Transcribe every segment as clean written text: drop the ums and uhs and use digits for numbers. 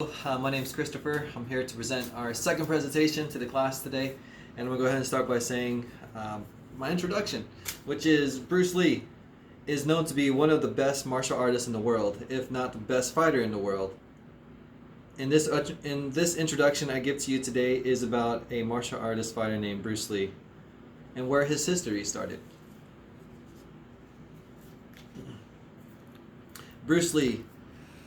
My name is Christopher. I'm here to present our second presentation to the class today, and I'm going to go ahead and start by saying my introduction, which is Bruce Lee is known to be one of the best martial artists in the world, if not the best fighter in the world. In this introduction I give to you today is about a martial artist fighter named Bruce Lee and where his history started. Bruce Lee,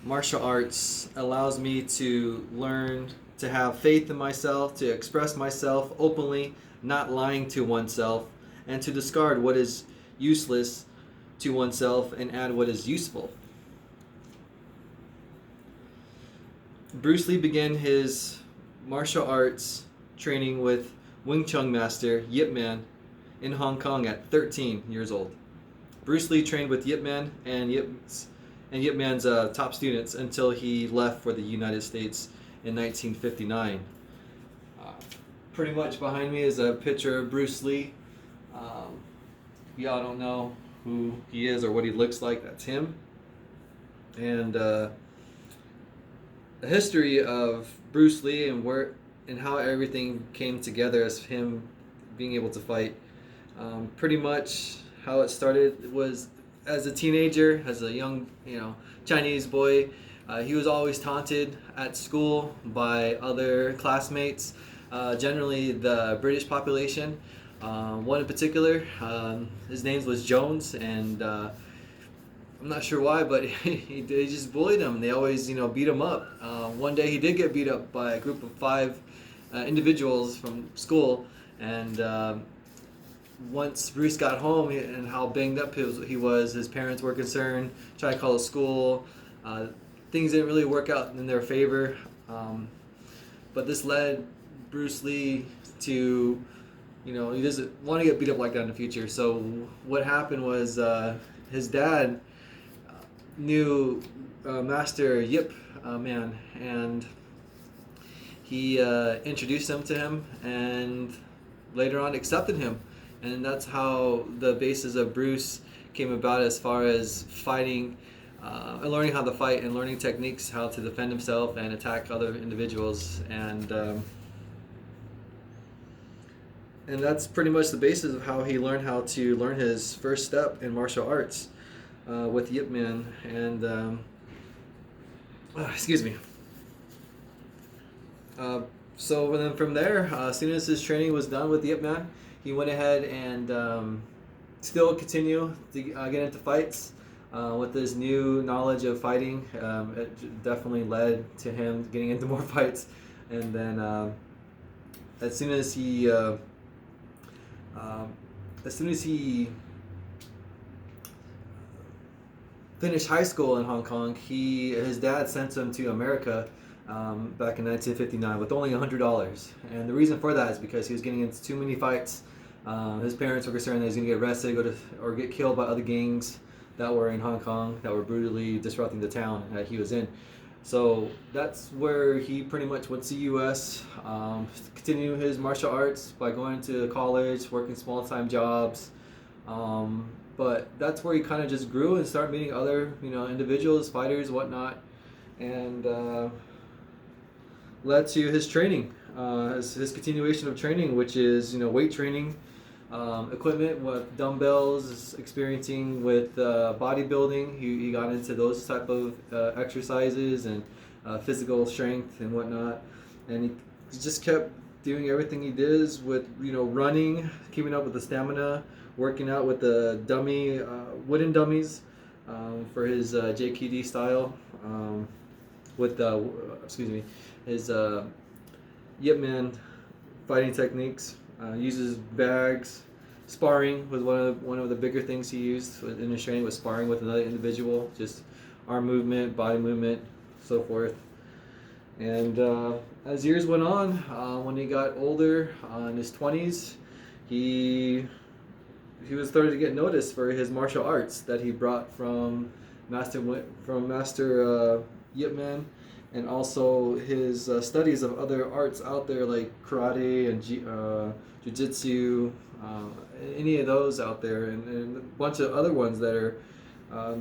martial arts allows me to learn to have faith in myself, to express myself openly, not lying to oneself, and to discard what is useless to oneself and add what is useful. Bruce Lee began his martial arts training with Wing Chun master Yip Man in Hong Kong at 13 years old. Bruce Lee trained with Yip Man and Yip Man's top students until he left for the United States in 1959. Pretty much behind me is a picture of Bruce Lee. Y'all don't know who he is or what he looks like. That's him. And the history of Bruce Lee and how everything came together as him being able to fight. Pretty much how it started was as a teenager, as a young, Chinese boy. He was always taunted at school by other classmates, generally the British population. One in particular, his name was Jones, and I'm not sure why, but they just bullied him. They always, beat him up. One day he did get beat up by a group of 5 individuals from school, and once Bruce got home and how banged up he was, his parents were concerned, tried to call the school. Things didn't really work out in their favor, but this led Bruce Lee to, he doesn't want to get beat up like that in the future. So what happened was his dad knew Master Yip Man, and he introduced him to him and later on accepted him. And that's how the basis of Bruce came about as far as fighting and learning how to fight and learning techniques, how to defend himself and attack other individuals. And that's pretty much the basis of how he learned how to learn his first step in martial arts with Yip Man. And excuse me. So then from there, as soon as his training was done with Yip Man, he went ahead and still continued to get into fights. With his new knowledge of fighting, it definitely led to him getting into more fights. And then as soon as he finished high school in Hong Kong, his dad sent him to America back in 1959 with only $100. And the reason for that is because he was getting into too many fights. His parents were concerned that he was going to get arrested, or get killed by other gangs that were in Hong Kong that were brutally disrupting the town that he was in. So that's where he pretty much went to U.S., continue his martial arts by going to college, working small-time jobs. But that's where he kind of just grew and started meeting other, individuals, fighters, whatnot, and led to his training, his continuation of training, which is, weight training, equipment with dumbbells, experiencing with bodybuilding. He got into those type of exercises and physical strength and whatnot, and he just kept doing everything he did with running, keeping up with the stamina, working out with the dummy wooden dummies for his JKD style, with his Yip Man fighting techniques. Uses bags. Sparring was one of the bigger things he used in his training, was sparring with another individual, just arm movement, body movement, so forth. And as years went on, when he got older, in his 20s, he was starting to get noticed for his martial arts that he brought from Master Yip Man, and also his studies of other arts out there like karate and jiu-jitsu, any of those out there, and a bunch of other ones that are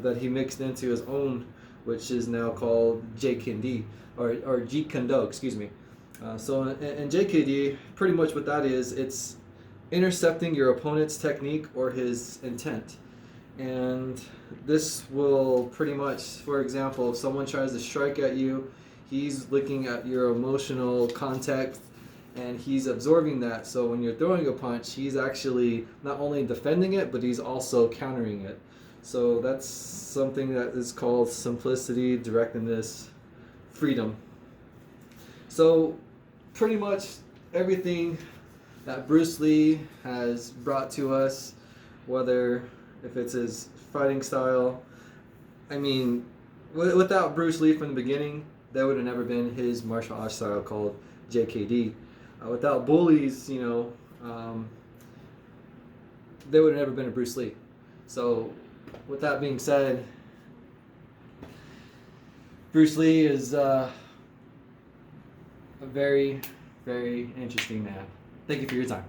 that he mixed into his own which is now called JKD or Jeet Kune Do, excuse me. So in JKD, pretty much what that is, it's intercepting your opponent's technique or his intent. And this will pretty much, for example, if someone tries to strike at you, he's looking at your emotional context and he's absorbing that. So when you're throwing a punch, he's actually not only defending it, but he's also countering it. So that's something that is called simplicity, directness, freedom. So pretty much everything that Bruce Lee has brought to us, whether if it's his fighting style, I mean, without Bruce Lee from the beginning, there would have never been his martial arts style called JKD. Without bullies, there would have never been a Bruce Lee. So with that being said, Bruce Lee is a very, very interesting man. Thank you for your time.